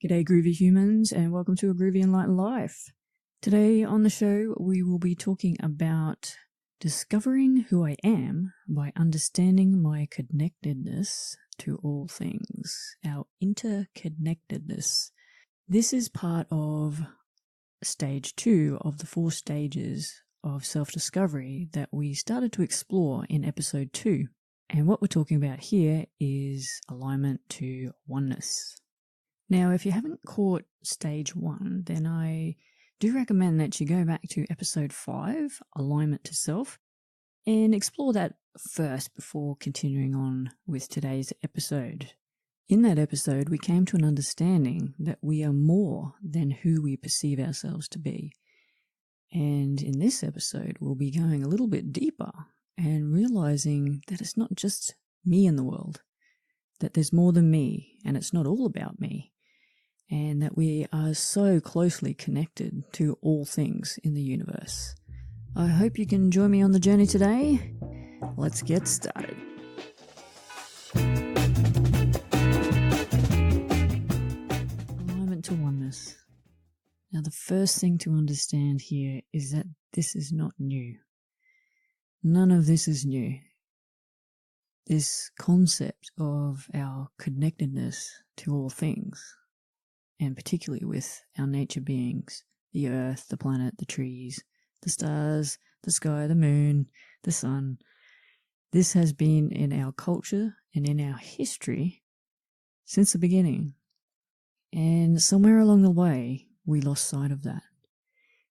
G'day groovy humans, and welcome to A Groovy Enlightened Life. Today on the show we will be talking about discovering who I am by understanding my connectedness to all things, our interconnectedness. This is part of stage 2 of the 4 stages of self-discovery that we started to explore in episode 2. And what we're talking about here is alignment to oneness. Now, if you haven't caught stage 1, then I do recommend that you go back to episode 5, Alignment to Self, and explore that first before continuing on with today's episode. In that episode, we came to an understanding that we are more than who we perceive ourselves to be. And in this episode, we'll be going a little bit deeper and realizing that it's not just me in the world, that there's more than me, and it's not all about me. And that we are so closely connected to all things in the universe. I hope you can join me on the journey today. Let's get started. Alignment to oneness. Now, the first thing to understand here is that this is not new. None of this is new. This concept of our connectedness to all things, and particularly with our nature beings, the earth, the planet, the trees, the stars, the sky, the moon, the sun. This has been in our culture and in our history since the beginning. And somewhere along the way, we lost sight of that.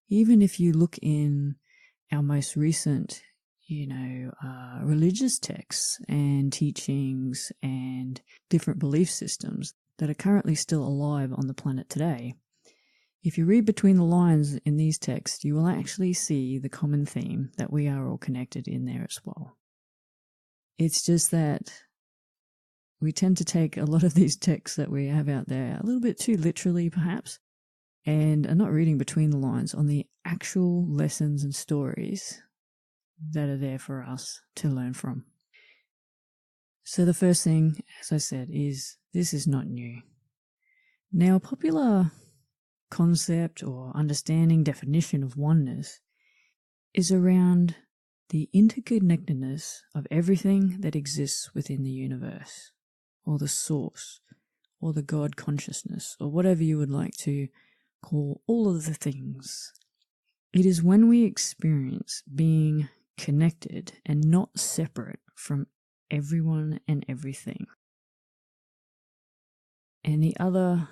Even if you look in our most recent, religious texts and teachings and different belief systems that are currently still alive on the planet today, if you read between the lines in these texts, you will actually see the common theme that we are all connected in there as well. It's just that we tend to take a lot of these texts that we have out there a little bit too literally, perhaps, and are not reading between the lines on the actual lessons and stories that are there for us to learn from. So the first thing, as I said, is this is not new. Now, a popular concept or understanding definition of oneness is around the interconnectedness of everything that exists within the universe, or the source, or the God consciousness, or whatever you would like to call all of the things. It is when we experience being connected and not separate from everyone and everything. And the other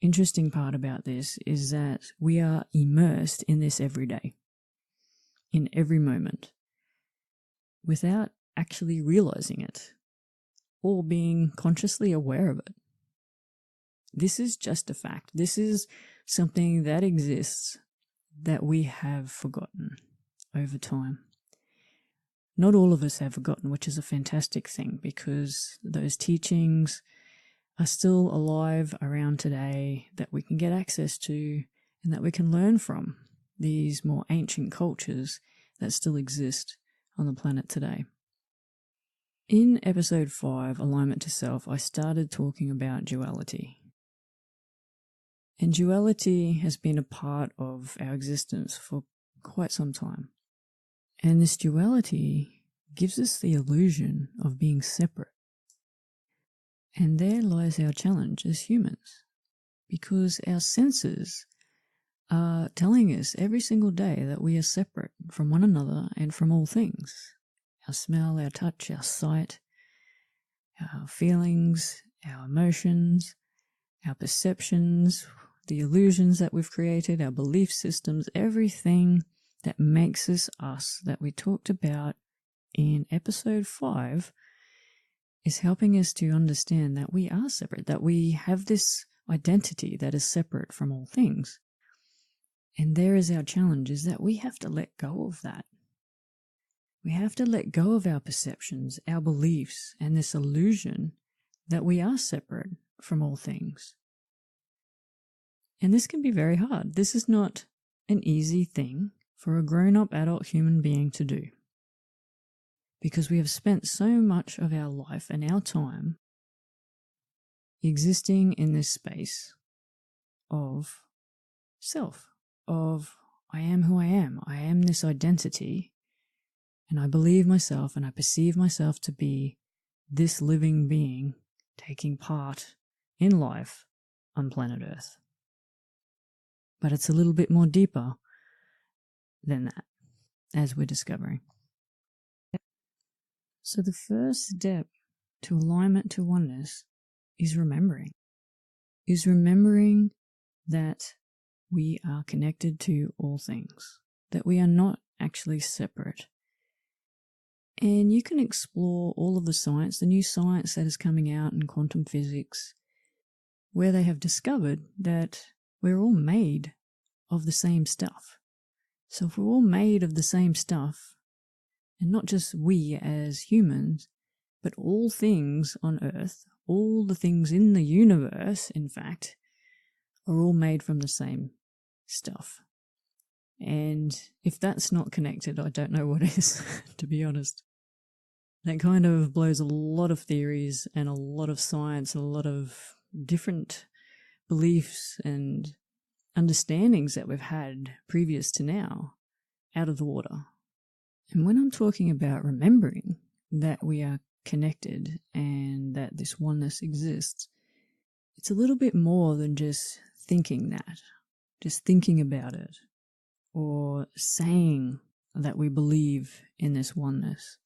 interesting part about this is that we are immersed in this every day, in every moment, without actually realizing it or being consciously aware of it. This is just a fact. This is something that exists that we have forgotten over time. Not all of us have forgotten, which is a fantastic thing, because those teachings are still alive around today that we can get access to and that we can learn from these more ancient cultures that still exist on the planet today. In episode 5, Alignment to Self, I started talking about duality. And duality has been a part of our existence for quite some time. And this duality gives us the illusion of being separate. And there lies our challenge as humans, because our senses are telling us every single day that we are separate from one another and from all things. Our smell, our touch, our sight, our feelings, our emotions, our perceptions, the illusions that we've created, our belief systems, everything that makes us us that we talked about in episode 5 is helping us to understand that we are separate, that we have this identity that is separate from all things. And there is our challenge, is that we have to let go of that. We have to let go of our perceptions, our beliefs, and this illusion that we are separate from all things. And this can be very hard. This is not an easy thing for a grown-up adult human being to do, because we have spent so much of our life and our time existing in this space of self, of I am who I am this identity, and I believe myself and I perceive myself to be this living being taking part in life on planet Earth. But it's a little bit more deeper than that, as we're discovering. So the first step to alignment to oneness is remembering that we are connected to all things, that we are not actually separate. And you can explore all of the science, the new science that is coming out in quantum physics, where they have discovered that we're all made of the same stuff. So if we're all made of the same stuff, and not just we as humans, but all things on Earth, all the things in the universe, in fact, are all made from the same stuff. And if that's not connected, I don't know what is, to be honest. That kind of blows a lot of theories and a lot of science, a lot of different beliefs and understandings that we've had previous to now out of the water. And when I'm talking about remembering that we are connected and that this oneness exists, it's a little bit more than just thinking that, just thinking about it, or saying that we believe in this oneness.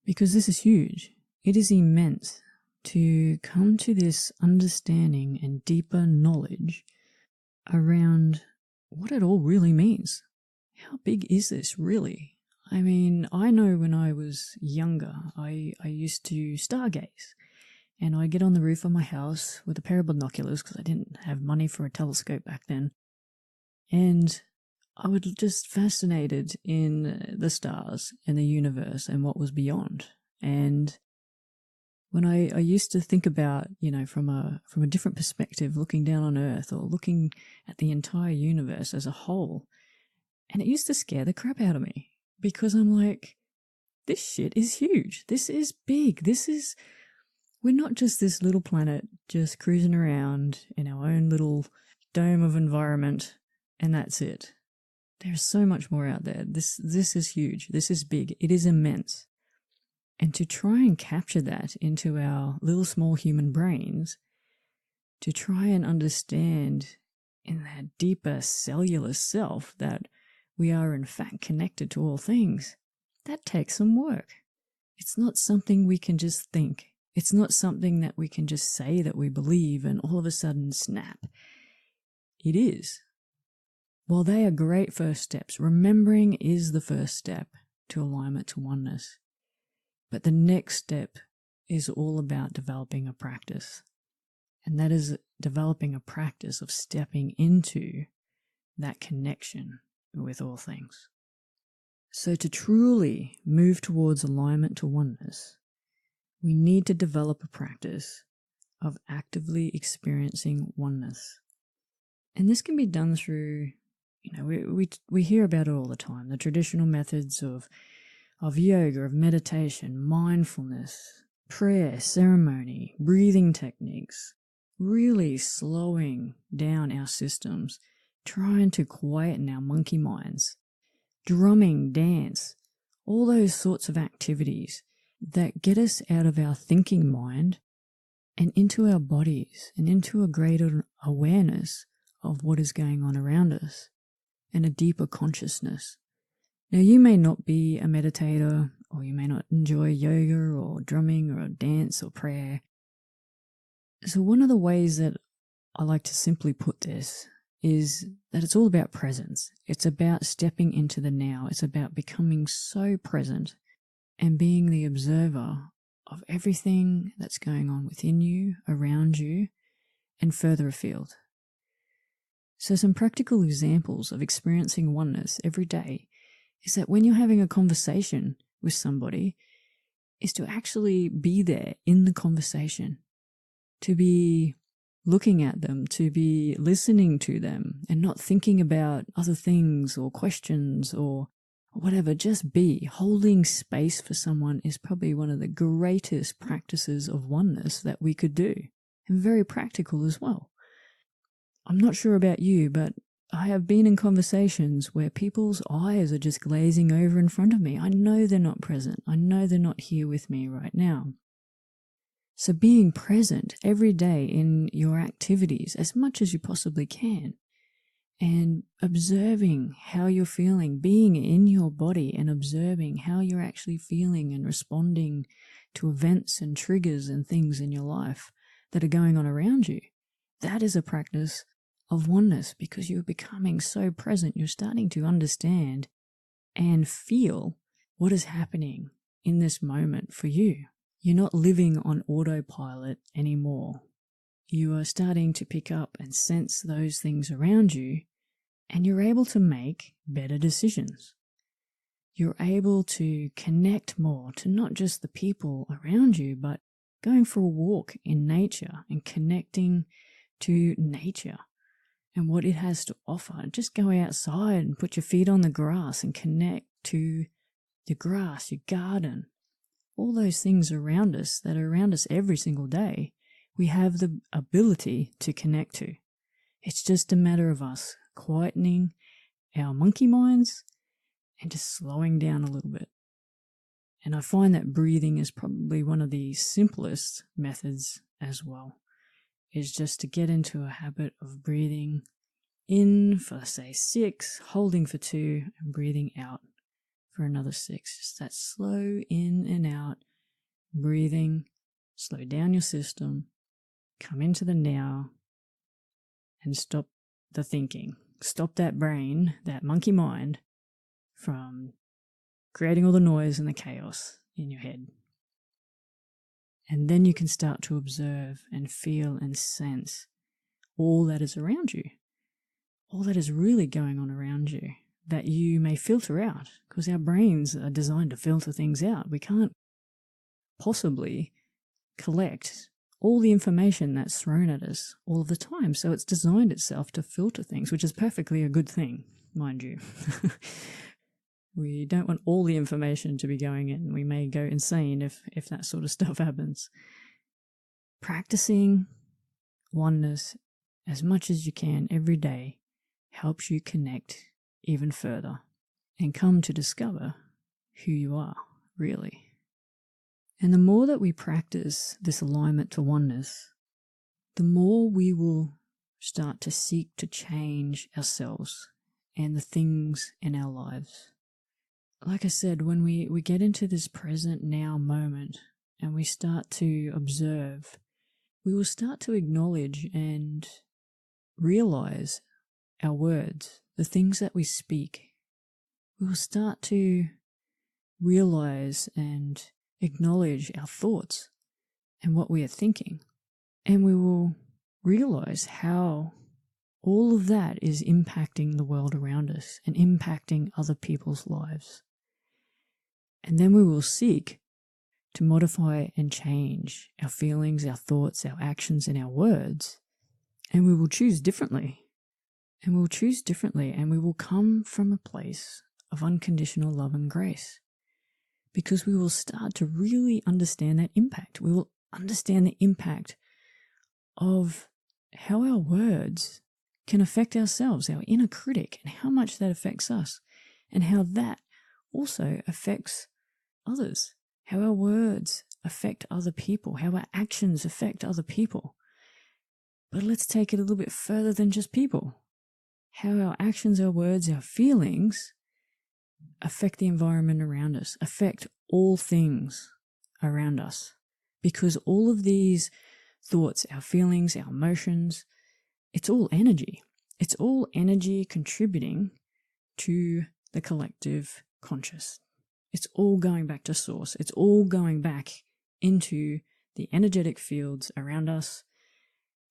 Because this is huge. It is immense to come to this understanding and deeper knowledge around what it all really means. How big is this really? I mean, I know when I was younger, I used to stargaze. And I'd get on the roof of my house with a pair of binoculars because I didn't have money for a telescope back then. And I was just fascinated in the stars and the universe and what was beyond. And when I used to think about, from a different perspective, looking down on Earth or looking at the entire universe as a whole, and it used to scare the crap out of me because I'm like, this shit is huge. This is big. We're not just this little planet just cruising around in our own little dome of environment and that's it. There's so much more out there. This is huge. This is big. It is immense. And to try and capture that into our little small human brains, to try and understand in that deeper cellular self that we are in fact connected to all things, that takes some work. It's not something we can just think. It's not something that we can just say that we believe and all of a sudden snap. It is. While they are great first steps, remembering is the first step to alignment to oneness. But the next step is all about developing a practice. And that is developing a practice of stepping into that connection with all things. So to truly move towards alignment to oneness, we need to develop a practice of actively experiencing oneness. And this can be done through, we hear about it all the time, the traditional methods of yoga, of meditation, mindfulness, prayer, ceremony, breathing techniques, really slowing down our systems, trying to quieten our monkey minds, drumming, dance, all those sorts of activities that get us out of our thinking mind and into our bodies and into a greater awareness of what is going on around us and a deeper consciousness. Now, you may not be a meditator, or you may not enjoy yoga or drumming or dance or prayer. So one of the ways that I like to simply put this is that it's all about presence. It's about stepping into the now. It's about becoming so present and being the observer of everything that's going on within you, around you, and further afield. So some practical examples of experiencing oneness every day is that when you're having a conversation with somebody, is to actually be there in the conversation, to be looking at them, to be listening to them and not thinking about other things or questions or whatever, just be. Holding space for someone is probably one of the greatest practices of oneness that we could do, and very practical as well. I'm not sure about you, but I have been in conversations where people's eyes are just glazing over in front of me. I know they're not present. I know they're not here with me right now. So being present every day in your activities as much as you possibly can, and observing how you're feeling, being in your body and observing how you're actually feeling and responding to events and triggers and things in your life that are going on around you. That is a practice of oneness, because you're becoming so present. You're starting to understand and feel what is happening in this moment for you. You're not living on autopilot anymore. You are starting to pick up and sense those things around you, and you're able to make better decisions. You're able to connect more to not just the people around you, but going for a walk in nature and connecting to nature and what it has to offer. Just go outside and put your feet on the grass and connect to the grass, your garden, all those things around us that are around us every single day. We have the ability to connect to. It's just a matter of us quietening our monkey minds and just slowing down a little bit. And I find that breathing is probably one of the simplest methods as well, is just to get into a habit of breathing in for, say, 6, holding for 2, and breathing out for another 6. Just that slow in and out breathing. Slow down your system, come into the now, and stop the thinking. Stop that brain, that monkey mind, from creating all the noise and the chaos in your head. And then you can start to observe and feel and sense all that is around you, all that is really going on around you, that you may filter out, because our brains are designed to filter things out. We can't possibly collect all the information that's thrown at us all of the time. So it's designed itself to filter things, which is perfectly a good thing, mind you. We don't want all the information to be going in. We may go insane if that sort of stuff happens. Practicing oneness as much as you can every day helps you connect even further and come to discover who you are, really. And the more that we practice this alignment to oneness, the more we will start to seek to change ourselves and the things in our lives. Like I said, when we get into this present now moment and we start to observe, we will start to acknowledge and realize our words, the things that we speak. We will start to realize and acknowledge our thoughts and what we are thinking. And we will realize how all of that is impacting the world around us and impacting other people's lives. And then we will seek to modify and change our feelings, our thoughts, our actions, and our words. And we will choose differently. And we will choose differently, and we will come from a place of unconditional love and grace. Because we will start to really understand that impact. We will understand the impact of how our words can affect ourselves, our inner critic, and how much that affects us, and how that also affects others, how our words affect other people, how our actions affect other people. But let's take it a little bit further than just people. How our actions, our words, our feelings affect the environment around us, affect all things around us. Because all of these thoughts, our feelings, our emotions, it's all energy. It's all energy contributing to the collective conscious. It's all going back to source. It's all going back into the energetic fields around us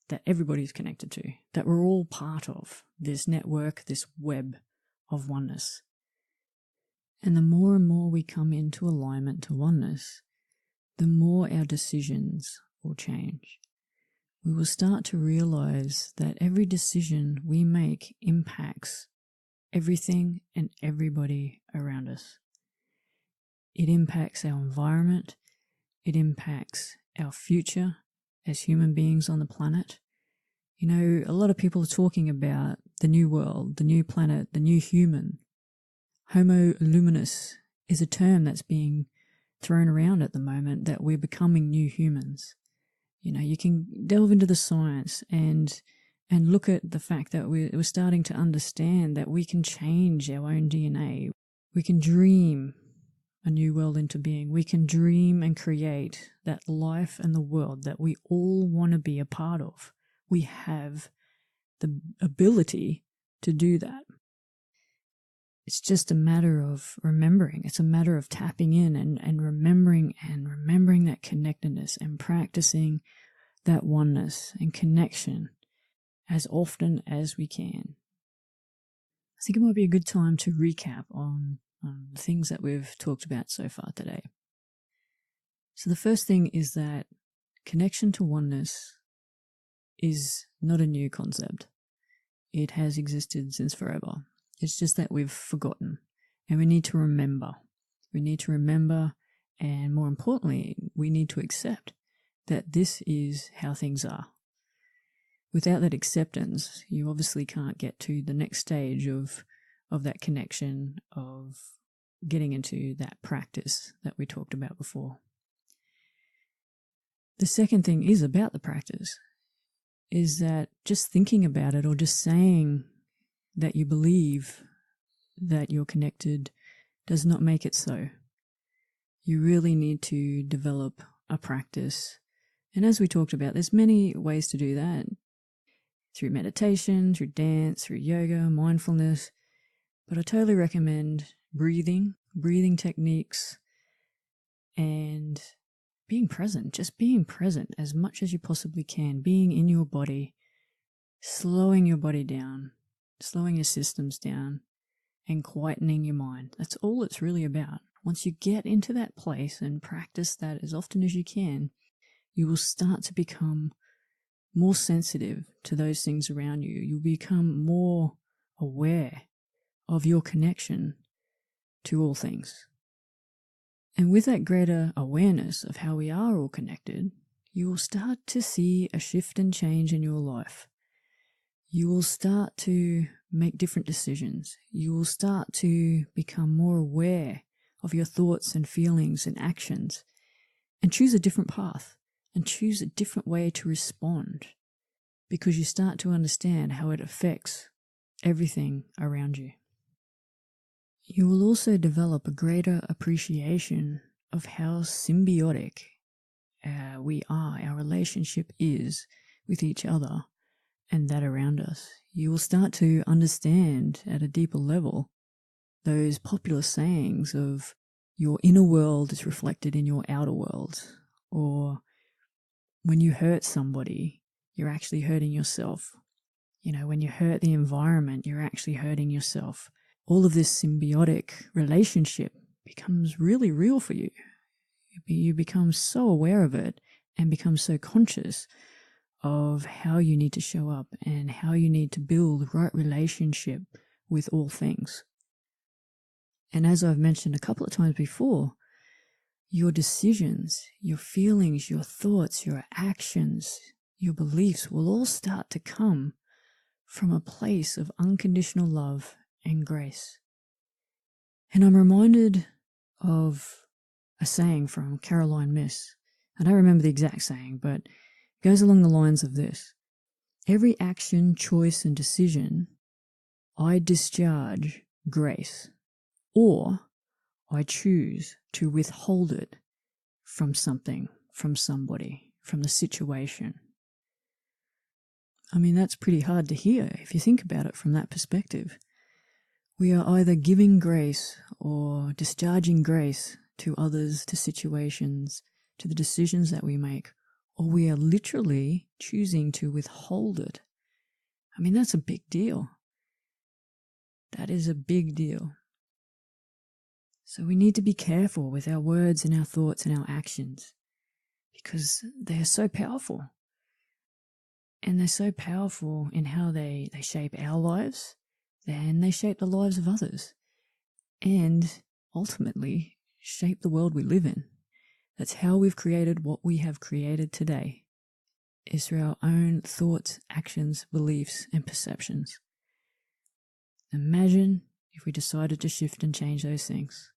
that everybody's connected to, that we're all part of this network, this web of oneness. And the more and more we come into alignment to oneness, the more our decisions will change. We will start to realize that every decision we make impacts everything and everybody around us. It impacts our environment. It impacts our future as human beings on the planet. You know, a lot of people are talking about the new world, the new planet, the new human. Homo luminous is a term that's being thrown around at the moment, that we're becoming new humans. You know, you can delve into the science and look at the fact that we're starting to understand that we can change our own DNA. We can dream a new world into being. We can dream and create that life and the world that we all want to be a part of. We have the ability to do that. It's just a matter of remembering. It's a matter of tapping in and remembering that connectedness and practicing that oneness and connection as often as we can. I think it might be a good time to recap on the things that we've talked about so far today. So the first thing is that connection to oneness is not a new concept. It has existed since forever. It's just that we've forgotten, and we need to remember. We need to remember, and more importantly, we need to accept that this is how things are. Without that acceptance, you obviously can't get to the next stage of that connection, of getting into that practice that we talked about before. The second thing is about the practice, is that just thinking about it or just saying that you believe that you're connected does not make it so. You really need to develop a practice. And as we talked about, there's many ways to do that. Through meditation, through dance, through yoga, mindfulness. But I totally recommend breathing techniques, and being present, just being present as much as you possibly can, being in your body, slowing your body down, slowing your systems down, and quietening your mind. That's all it's really about. Once you get into that place and practice that as often as you can, you will start to become more sensitive to those things around you. You'll become more aware of your connection to all things. And with that greater awareness of how we are all connected, you will start to see a shift and change in your life. You will start to make different decisions. You will start to become more aware of your thoughts and feelings and actions, and choose a different path and choose a different way to respond, because you start to understand how it affects everything around you. You will also develop a greater appreciation of how symbiotic we are, our relationship is with each other and that around us. You will start to understand at a deeper level those popular sayings of your inner world is reflected in your outer world, or when you hurt somebody, you're actually hurting yourself. You know, when you hurt the environment, you're actually hurting yourself. All of this symbiotic relationship becomes really real for you. You become so aware of it and become so conscious of how you need to show up and how you need to build the right relationship with all things. And as I've mentioned a couple of times before, your decisions, your feelings, your thoughts, your actions, your beliefs will all start to come from a place of unconditional love and grace. And I'm reminded of a saying from Caroline Myss. I don't remember the exact saying, but it goes along the lines of this. Every action, choice, and decision, I discharge grace, or I choose to withhold it from something, from somebody, from the situation. I mean, that's pretty hard to hear if you think about it from that perspective. We are either giving grace or discharging grace to others, to situations, to the decisions that we make, or we are literally choosing to withhold it. I mean, that's a big deal. That is a big deal. So we need to be careful with our words and our thoughts and our actions, because they are so powerful. And they're so powerful in how they shape our lives, and they shape the lives of others, and ultimately shape the world we live in. That's how we've created what we have created today. is through our own thoughts, actions, beliefs, and perceptions. Imagine if we decided to shift and change those things.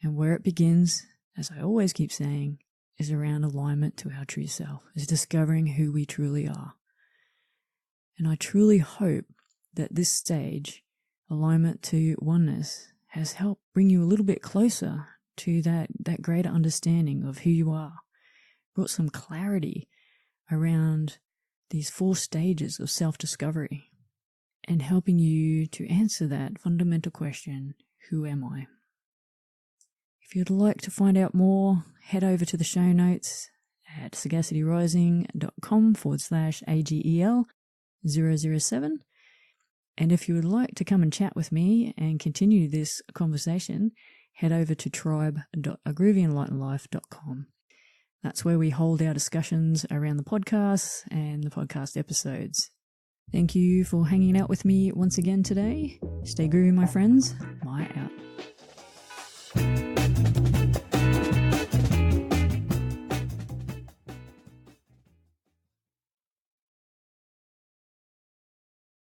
And where it begins, as I always keep saying, is around alignment to our true self, is discovering who we truly are. And I truly hope that this stage, alignment to oneness, has helped bring you a little bit closer to that greater understanding of who you are, brought some clarity around these 4 stages of self-discovery, and helping you to answer that fundamental question, who am I? If you'd like to find out more, head over to the show notes at sagacityrising.com/AGEL007. And if you would like to come and chat with me and continue this conversation, head over to tribe.agroovyandlightenlife.com. That's where we hold our discussions around the podcasts and the podcast episodes. Thank you for hanging out with me once again today. Stay groovy, my friends. Bye out.